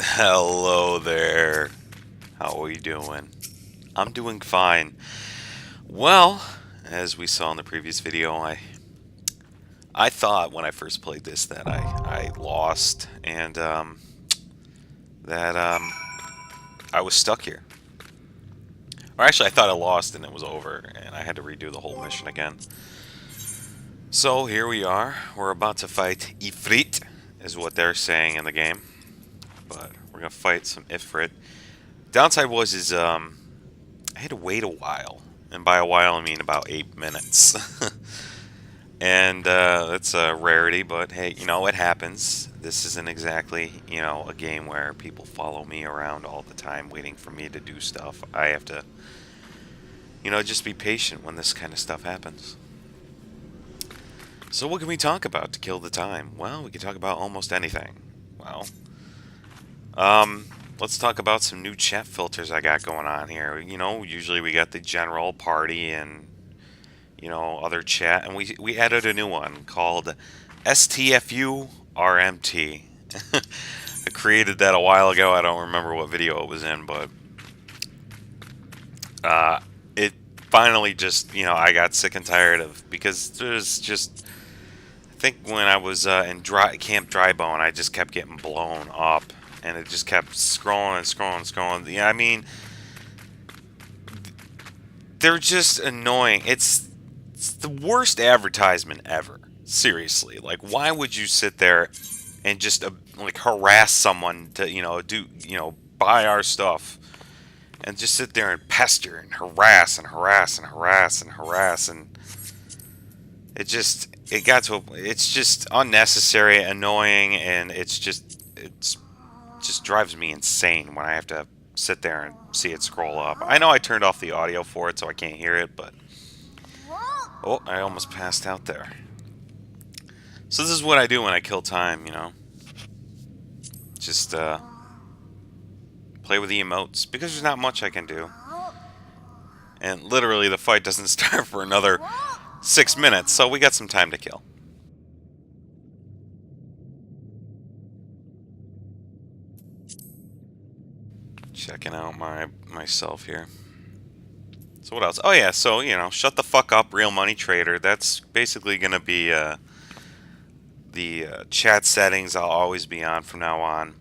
Hello there. How are you doing? I'm doing fine. Well, as we saw in the previous video, I thought when I first played this that I lost and that I was stuck here. Or actually, I thought I lost and it was over, and I had to redo the whole mission again. So here we are. We're about to fight Ifrit, is what they're saying in the game. But we're gonna fight some Ifrit. Downside was I had to wait a while, and by a while I mean about 8 minutes. And that's a rarity, but hey, it happens. This isn't exactly, a game where people follow me around all the time waiting for me to do stuff. I have to, just be patient when this kind of stuff happens. So what can we talk about to kill the time? Well, we can talk about almost anything. Well, let's talk about some new chat filters I got going on here. Usually we got the general party and other chat, and we added a new one called STFU RMT. I created that a while ago. I don't remember what video it was in, but it finally just, I got sick and tired of, because there's just, I think when I was in Camp Drybone, I just kept getting blown up, and it just kept scrolling and scrolling and scrolling. Yeah, I mean, they're just annoying. It's the worst advertisement ever. Seriously, like, why would you sit there and just like harass someone to buy our stuff, and just sit there and pester and harass and harass and harass and harass, and it's just unnecessary, annoying, and it's just drives me insane when I have to sit there and see it scroll up. I know I turned off the audio for it so I can't hear it, but oh, I almost passed out there. So this is what I do when I kill time, Just play with the emotes, because there's not much I can do. And literally the fight doesn't start for another 6 minutes, so we got some time to kill. Checking out myself here. So what else? Oh yeah, so shut the fuck up, real money trader. That's basically gonna be the chat settings I'll always be on from now on.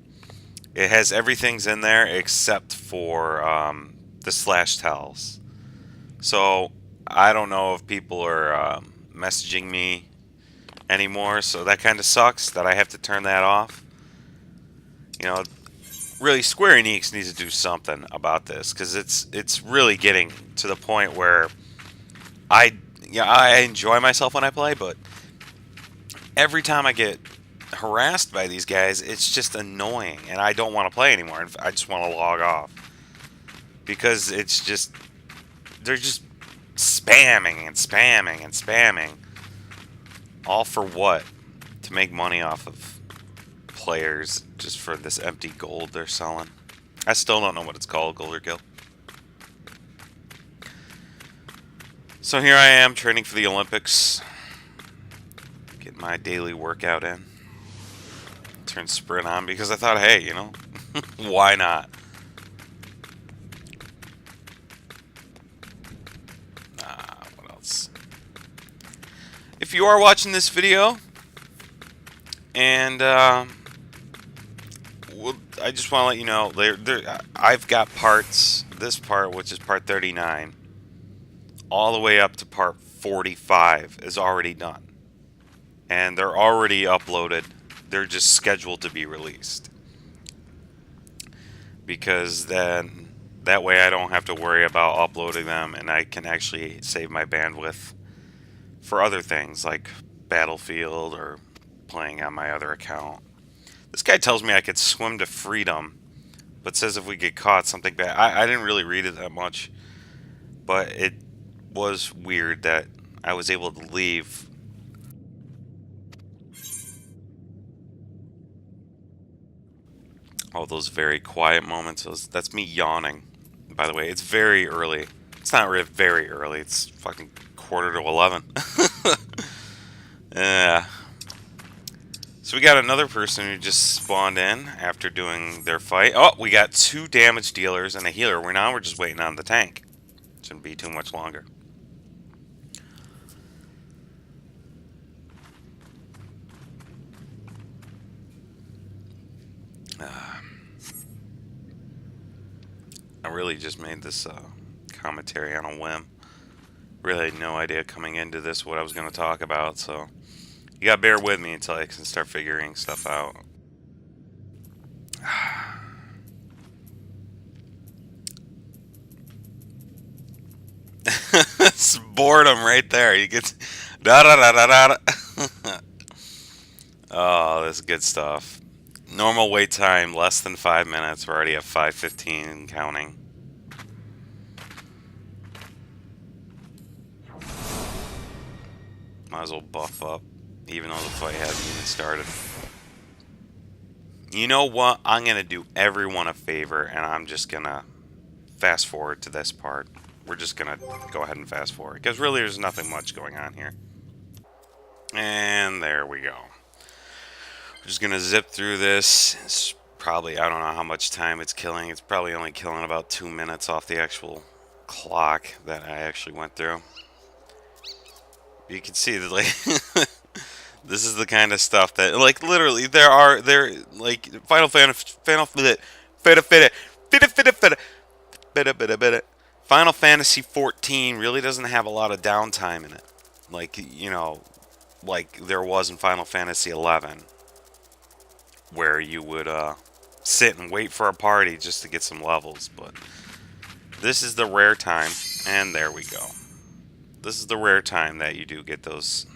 It has everything's in there except for the slash tells. So I don't know if people are messaging me anymore, so that kind of sucks that I have to turn that off. Really, Square Enix needs to do something about this, because it's really getting to the point where I enjoy myself when I play, but every time I get harassed by these guys, it's just annoying, and I don't want to play anymore. I just want to log off, because they're just spamming and spamming and spamming, all for what? To make money off of players, just for this empty gold they're selling. I still don't know what it's called, gold or kill. So here I am training for the Olympics. Get my daily workout in. Turn sprint on because I thought, hey, why not? What else? If you are watching this video, and I just want to let you know, I've got parts, this part, which is part 39, all the way up to part 45 is already done. And they're already uploaded. They're just scheduled to be released. Because then, that way I don't have to worry about uploading them, and I can actually save my bandwidth for other things, like Battlefield or playing on my other account. This guy tells me I could swim to freedom, but says if we get caught, something bad. I didn't really read it that much, but it was weird that I was able to leave. All those very quiet moments. That's me yawning, by the way. It's very early. It's not really very early. It's fucking 10:45. Yeah. So we got another person who just spawned in after doing their fight. Oh, we got 2 damage dealers and a healer. We're just waiting on the tank. Shouldn't be too much longer. I really just made this commentary on a whim. Really had no idea coming into this what I was going to talk about, so you gotta bear with me until I can start figuring stuff out. It's boredom right there. You get da da da da da. Oh, this is good stuff. Normal wait time less than 5 minutes. We're already at 5:15 and counting. Might as well buff up, even though the fight hasn't even started. You know what? I'm gonna do everyone a favor, and I'm just gonna fast forward to this part. We're just gonna go ahead and fast forward, because really there's nothing much going on here. And there we go. We're just gonna zip through this. It's probably, I don't know how much time it's killing. It's probably only killing about 2 minutes off the actual clock that I actually went through. You can see that, like, this is the kind of stuff that, like, literally, like, Final Fantasy 14 really doesn't have a lot of downtime in it. Like, you know, like there was in Final Fantasy 11, where you would sit and wait for a party just to get some levels. But this is the rare time, and there we go. This is the rare time that you do get those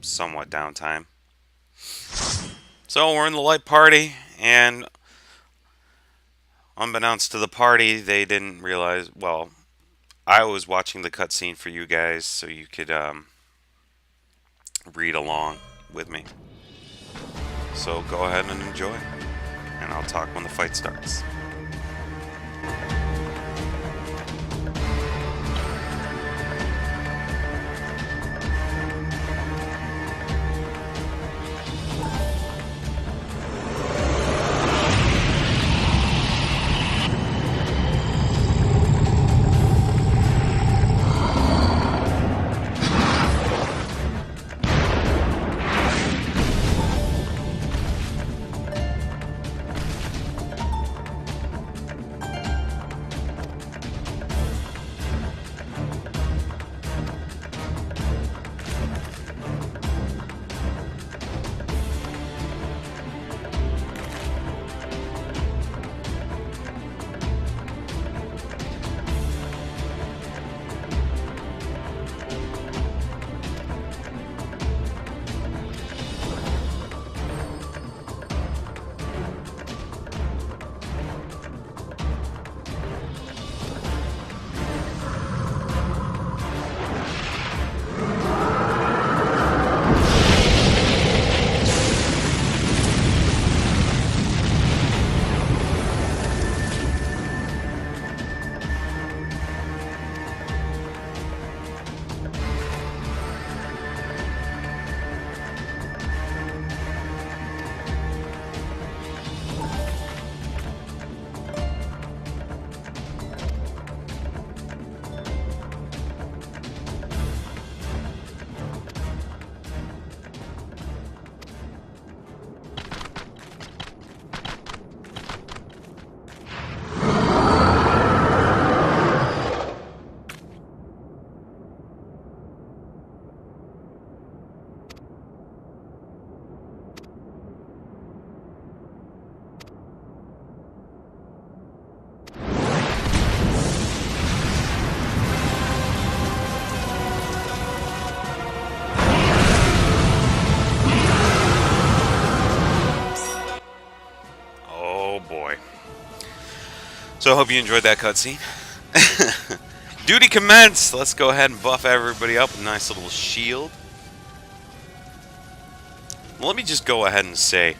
somewhat downtime. So we're in the light party, and unbeknownst to the party, they didn't realize, well, I was watching the cutscene for you guys so you could read along with me. So go ahead and enjoy, and I'll talk when the fight starts. So I hope you enjoyed that cutscene. Duty commenced! Let's go ahead and buff everybody up with a nice little shield. Well, let me just go ahead and say,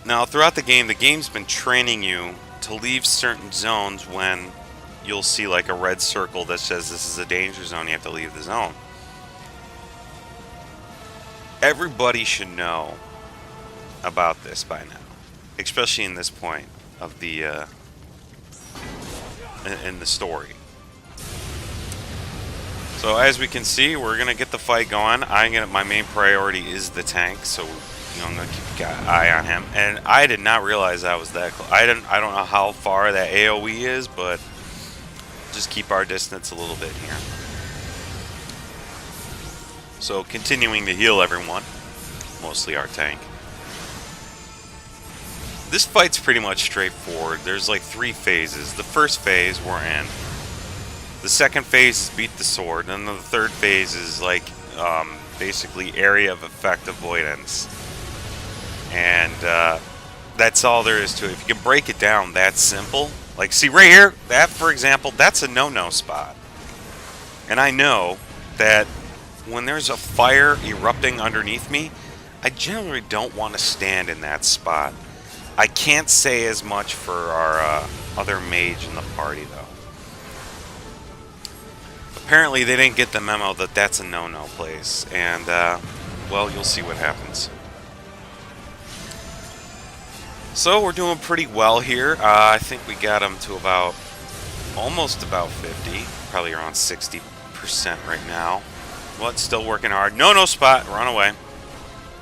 now throughout the game's been training you to leave certain zones when you'll see like a red circle that says this is a danger zone, you have to leave the zone. Everybody should know about this by now, especially in this point of the in the story. So as we can see, we're gonna get the fight going. My main priority is the tank, so I'm gonna keep an eye on him. And I did not realize I was that close. I don't know how far that AOE is, but just keep our distance a little bit here. So continuing to heal everyone, mostly our tank. This fight's pretty much straightforward. There's like 3 phases. The first phase we're in. The second phase is beat the sword, and then the third phase is like basically area of effect avoidance. And that's all there is to it. If you can break it down that simple, like see right here, that for example, that's a no-no spot. And I know that when there's a fire erupting underneath me, I generally don't want to stand in that spot. I can't say as much for our other mage in the party though. Apparently they didn't get the memo that that's a no-no place, and well, you'll see what happens. So we're doing pretty well here. I think we got him to almost about 50, probably around 60% right now. Well, it's still working hard. No spot, run away.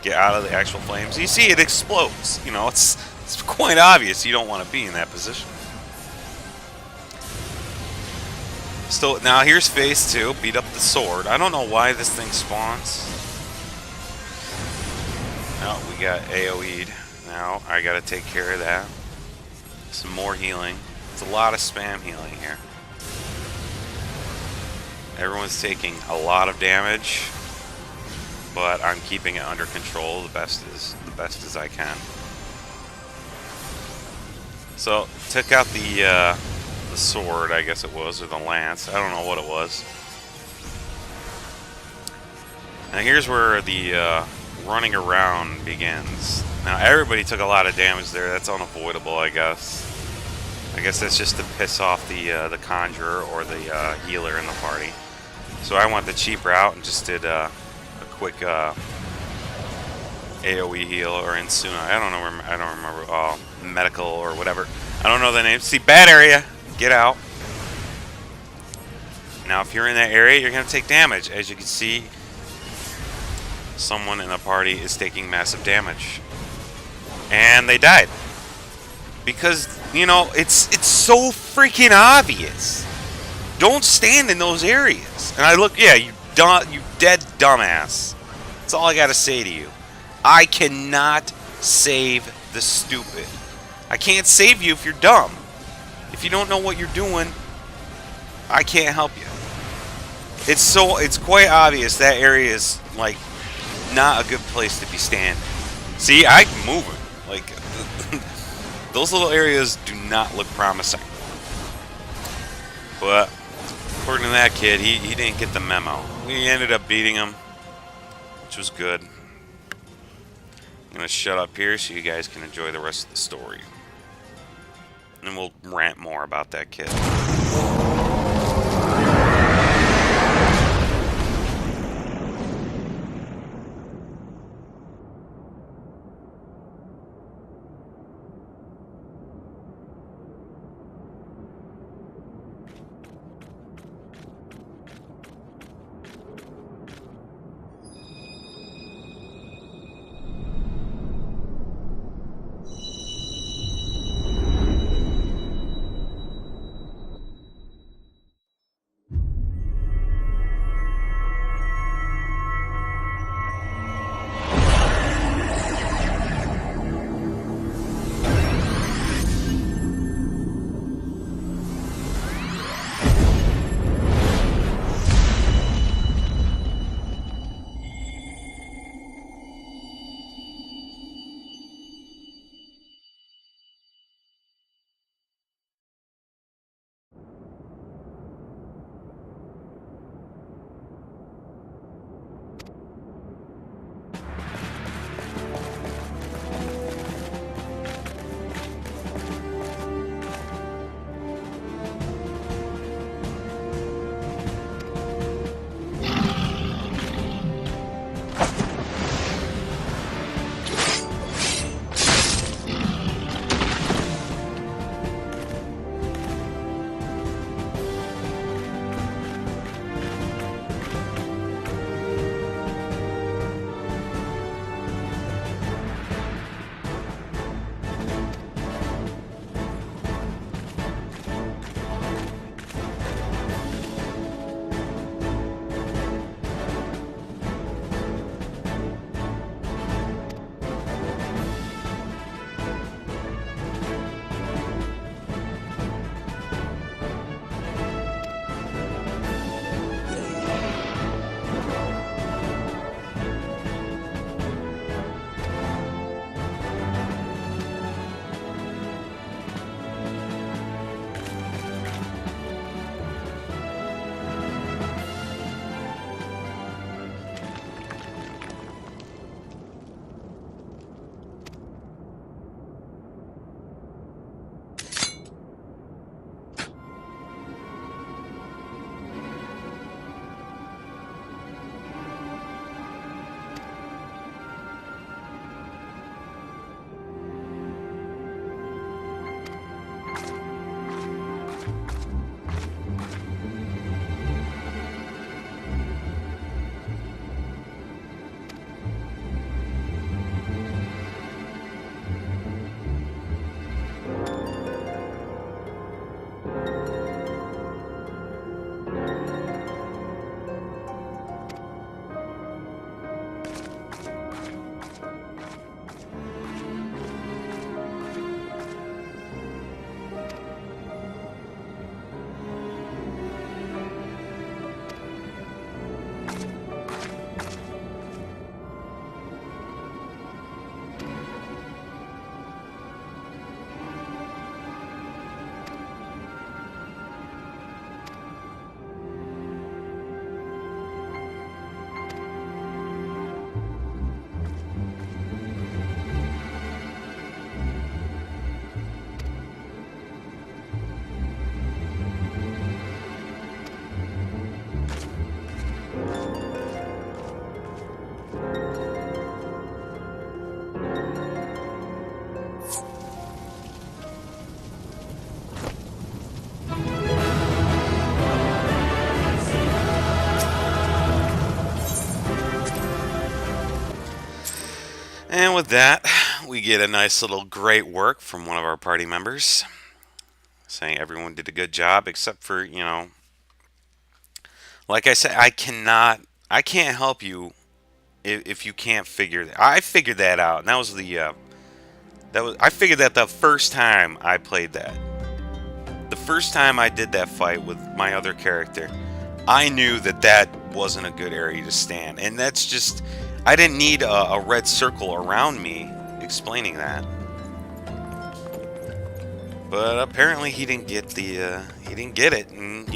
Get out of the actual flames. You see, it explodes. You know, it's quite obvious you don't want to be in that position. Still, now here's phase 2. Beat up the sword. I don't know why this thing spawns. Oh, we got AoE'd. Now I gotta take care of that. Some more healing. It's a lot of spam healing here. Everyone's taking a lot of damage, but I'm keeping it under control the best as I can. So took out the sword, I guess it was, or the lance. I don't know what it was. Now here's where the running around begins. Now everybody took a lot of damage there. That's unavoidable, I guess. I guess that's just to piss off the conjurer or the healer in the party. So I went the cheap route and just did a quick AOE heal or Insuna. I don't remember. Medical or whatever. I don't know the name. See, bad area. Get out. Now, if you're in that area, you're gonna take damage. As you can see, someone in the party is taking massive damage. And they died. Because, you know, it's so freaking obvious. Don't stand in those areas. And I look, yeah, you dead dumbass. That's all I gotta say to you. I cannot save the stupid. I can't save you if you're dumb. If you don't know what you're doing, I can't help you. It's quite obvious that area is like not a good place to be standing. See, I'm moving. Like those little areas do not look promising. But according to that kid, he didn't get the memo. We ended up beating him, which was good. I'm gonna shut up here so you guys can enjoy the rest of the story. And we'll rant more about that kid. with that, we get a nice little great work from one of our party members saying everyone did a good job except for, like I said, I can't help you if you can't figure that. I figured that out, and that was I figured that the first time I played that. The first time I did that fight with my other character, I knew that that wasn't a good area to stand, and that's just, I didn't need a red circle around me explaining that. But apparently he didn't get he didn't get it, and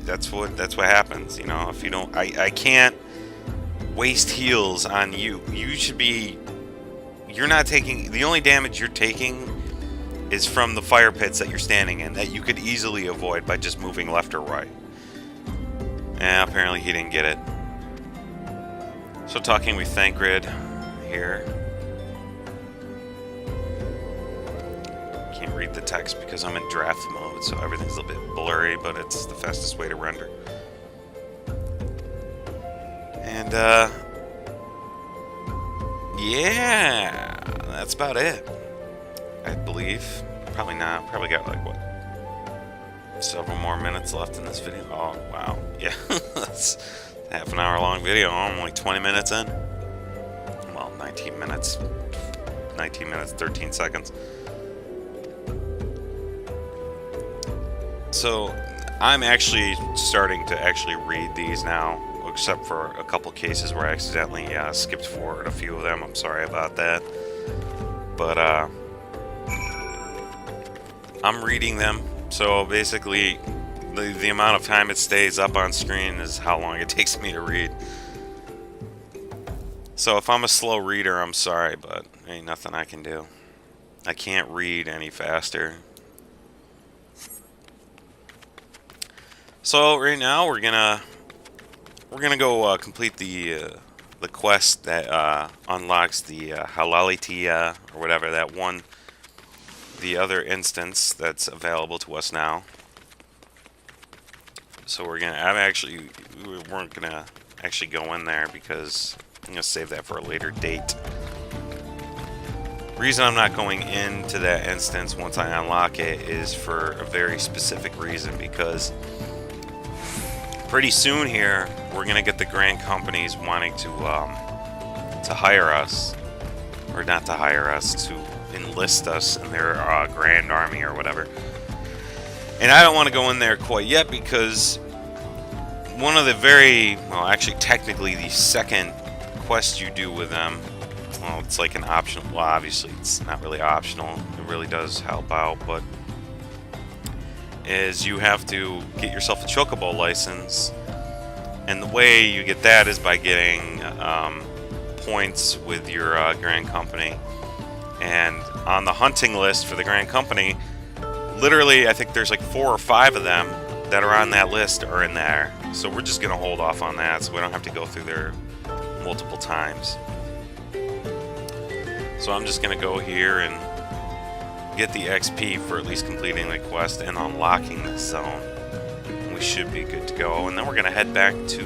that's what happens. If you don't, I can't waste heals on you. You're not taking, the only damage you're taking is from the fire pits that you're standing in that you could easily avoid by just moving left or right. And apparently he didn't get it. So talking with Thancred here. Can't read the text because I'm in draft mode, so everything's a little bit blurry, but it's the fastest way to render. And yeah, that's about it, I believe. Probably not. Probably got like what, several more minutes left in this video. Oh wow, yeah. That's a half an hour long video. I'm only 20 minutes in. Well, 19 minutes 13 seconds. So I'm actually starting to actually read these now, except for a couple cases where I accidentally skipped forward a few of them. I'm sorry about that. But I'm reading them. So basically, the amount of time it stays up on screen is how long it takes me to read. So if I'm a slow reader, I'm sorry, but ain't nothing I can do. I can't read any faster. So right now we're gonna go complete the quest that unlocks the Halalitia or whatever, that one, the other instance that's available to us now. So we weren't gonna actually go in there because I'm gonna save that for a later date. Reason I'm not going into that instance once I unlock it is for a very specific reason, because pretty soon here we're gonna get the grand companies wanting to hire us, or not to hire us, to enlist us in their grand army or whatever. And I don't want to go in there quite yet because one of the actually technically the second quest you do with them, well, it's like an optional, well, obviously it's not really optional, it really does help out, but is you have to get yourself a chocobo license, and the way you get that is by getting points with your grand company. And on the hunting list for the grand company, literally I think there's like 4 or 5 of them that are on that list are in there. So we're just gonna hold off on that so we don't have to go through there multiple times. So I'm just gonna go here and get the XP for at least completing the quest and unlocking the zone. We should be good to go, and then we're gonna head back to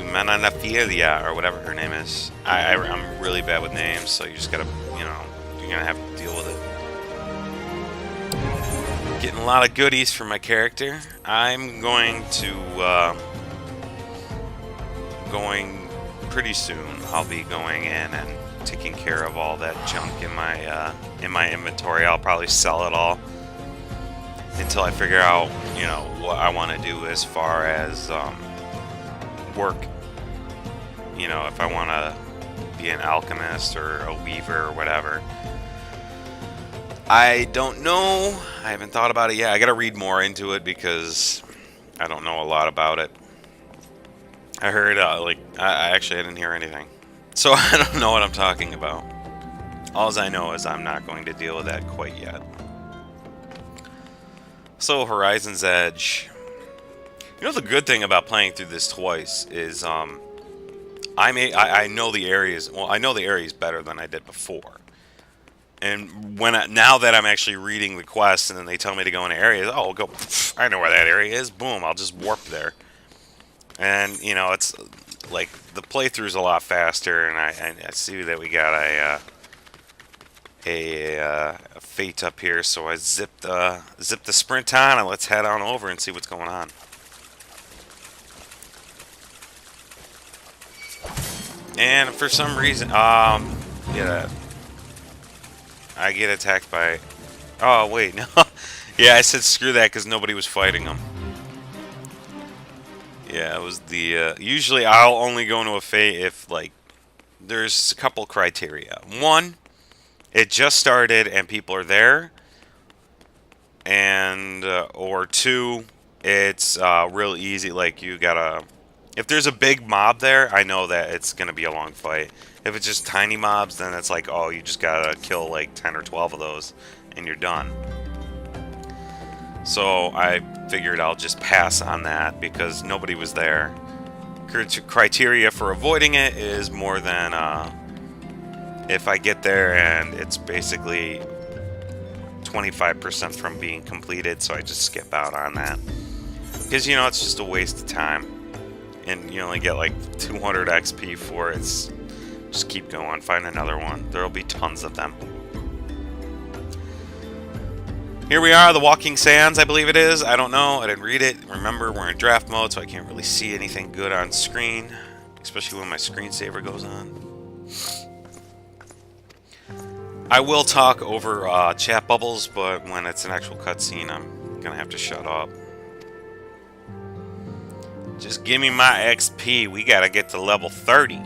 Mananafilia, or whatever her name is. I'm really bad with names, so you just gotta, you're gonna have to deal with it. Getting a lot of goodies for my character. I'm going to pretty soon. I'll be going in and taking care of all that junk in my inventory. I'll probably sell it all until I figure out, what I want to do as far as work. If I want to be an alchemist or a weaver or whatever. I don't know. I haven't thought about it yet. I got to read more into it because I don't know a lot about it. I heard, I didn't hear anything. So I don't know what I'm talking about. All I know is I'm not going to deal with that quite yet. So Horizon's Edge. The good thing about playing through this twice is I know the areas. Well, I know the areas better than I did before. And now that I'm actually reading the quests and then they tell me to go into areas, I'll go. I know where that area is. Boom! I'll just warp there. And it's like, the playthrough's a lot faster, and I see that we got a fate up here, so I zip the sprint on, and let's head on over and see what's going on. And for some reason, yeah, I get attacked by. Oh wait, no, yeah, I said screw that because nobody was fighting them. Yeah, it was the. Usually, I'll only go into a fate if like there's a couple criteria. One, it just started and people are there, and or two, it's real easy. Like you gotta. If there's a big mob there, I know that it's gonna be a long fight. If it's just tiny mobs, then it's like, oh, you just gotta kill like 10 or 12 of those, and you're done. So I figured I'll just pass on that because nobody was there. Criteria for avoiding it is more than if I get there and it's basically 25% from being completed, so I just skip out on that. Because, you know, it's just a waste of time. And you only get like 200 XP for it. Just keep going, find another one. There'll be tons of them. Here we are, the Walking Sands, I believe it is. I don't know, I didn't read it. Remember, we're in draft mode, so I can't really see anything good on screen, especially when my screensaver goes on. I will talk over chat bubbles, but when it's an actual cutscene, I'm gonna have to shut up. Just give me my XP. We gotta get to level 30.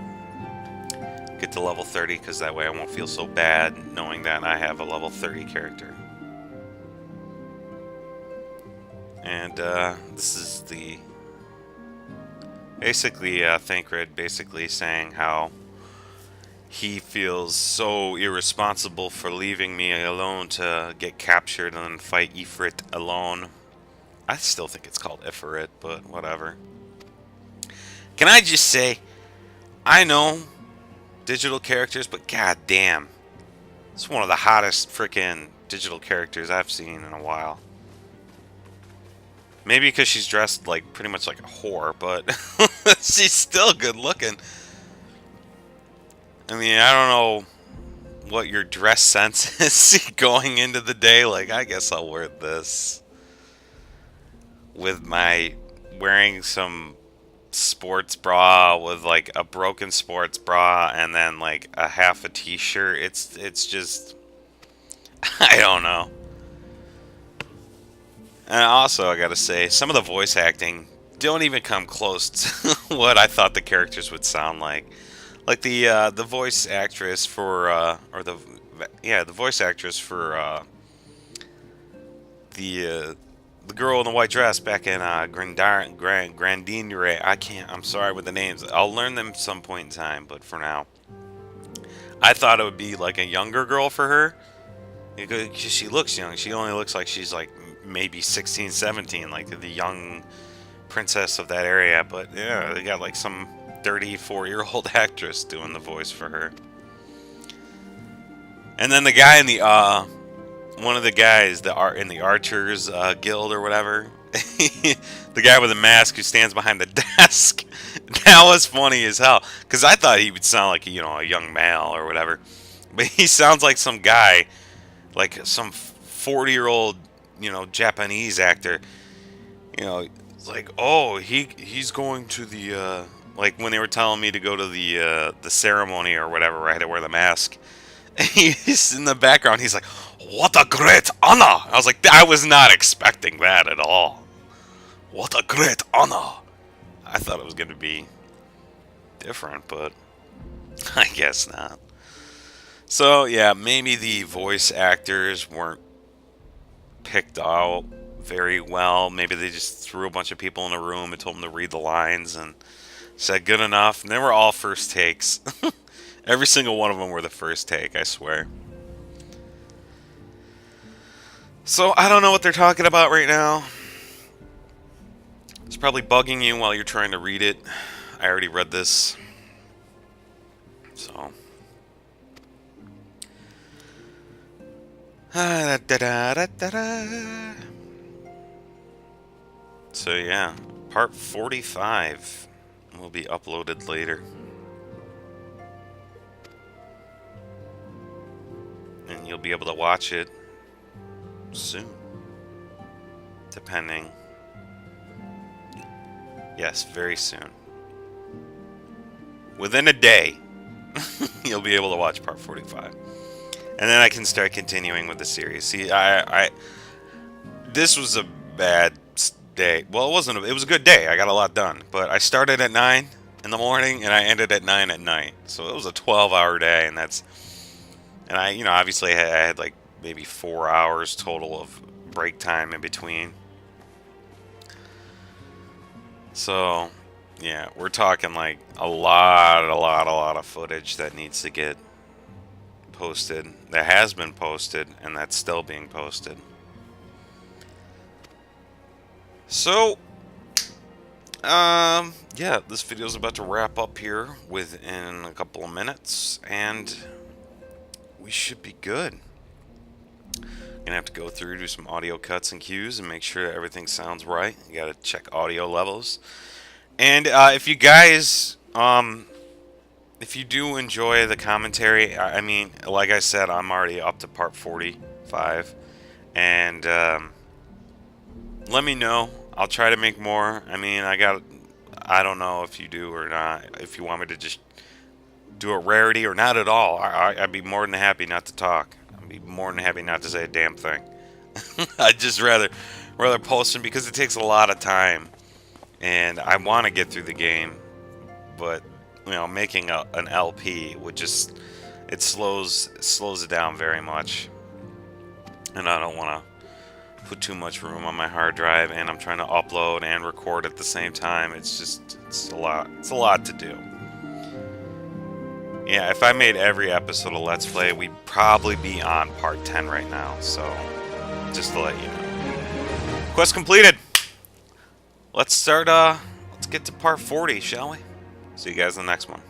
Get to level 30, because that way I won't feel so bad knowing that I have a level 30 character. And this is the... Basically, Thancred basically saying how he feels so irresponsible for leaving me alone to get captured and then fight Ifrit alone. I still think it's called Ifrit, but whatever. Can I just say, I know digital characters, but goddamn, it's one of the hottest freaking digital characters I've seen in a while. Maybe because she's dressed like pretty much like a whore, but she's still good looking. I mean, I don't know what your dress sense is going into the day. Like, I guess I'll wear this with my wearing some sports bra with like a broken sports bra and then like a half a t-shirt. It's just, I don't know. And also, I gotta say, some of the voice acting don't even come close to what I thought the characters would sound like. Like the voice actress for the voice actress for the girl in the white dress back in Grandinere. I'm sorry with the names. I'll learn them some point in time, but for now, I thought it would be like a younger girl for her. Because she looks young. She only looks like she's like maybe 16, 17, like the young princess of that area. But yeah, they got like some 34-year-old actress doing the voice for her. And then the guy in the one of the guys in the Archers Guild or whatever, the guy with the mask who stands behind the desk, that was funny as hell. Because I thought he would sound like, you know, a young male or whatever, but he sounds like some guy, like some 40-year-old, you know, Japanese actor. You know, it's like, oh, he's going to the like when they were telling me to go to the ceremony or whatever, where I had to wear the mask. He's in the background. He's like, "What a great honor!" I was like, I was not expecting that at all. What a great honor! I thought it was going to be different, but I guess not. So yeah, maybe the voice actors weren't picked out very well. Maybe they just threw a bunch of people in a room and told them to read the lines and said good enough. And they were all first takes. Every single one of them were the first take, I swear. So I don't know what they're talking about right now. It's probably bugging you while you're trying to read it. I already read this. So. So yeah, part 45 will be uploaded later. And you'll be able to watch it soon. Depending. Yes, very soon. Within a day, you'll be able to watch part 45. And then I can start continuing with the series. See, this was a bad day. Well, it wasn't. It was a good day. I got a lot done. But I started at 9 in the morning, and I ended at 9 at night. So it was a 12-hour day, and that's... And I, obviously I had like maybe 4 hours total of break time in between. So, yeah, we're talking like a lot of footage that needs to get posted. That has been posted, and that's still being posted. So, yeah, this video is about to wrap up here within a couple of minutes, and we should be good. Gonna have to go through, do some audio cuts and cues, and make sure everything sounds right. You gotta check audio levels. And if you guys, if you do enjoy the commentary, I mean, like I said, I'm already up to part 45, and let me know. I'll try to make more. I mean, I don't know if you do or not. If you want me to just do a rarity or not at all, I'd be more than happy not to talk. I'd be more than happy not to say a damn thing. I'd just rather post them because it takes a lot of time, and I want to get through the game, but making an LP would just slows it down very much, and I don't want to put too much room on my hard drive, and I'm trying to upload and record at the same time. It's a lot to do. Yeah, if I made every episode of Let's Play, we'd probably be on part 10 right now, so just to let you know. Quest completed! Let's get to part 40, shall we? See you guys in the next one.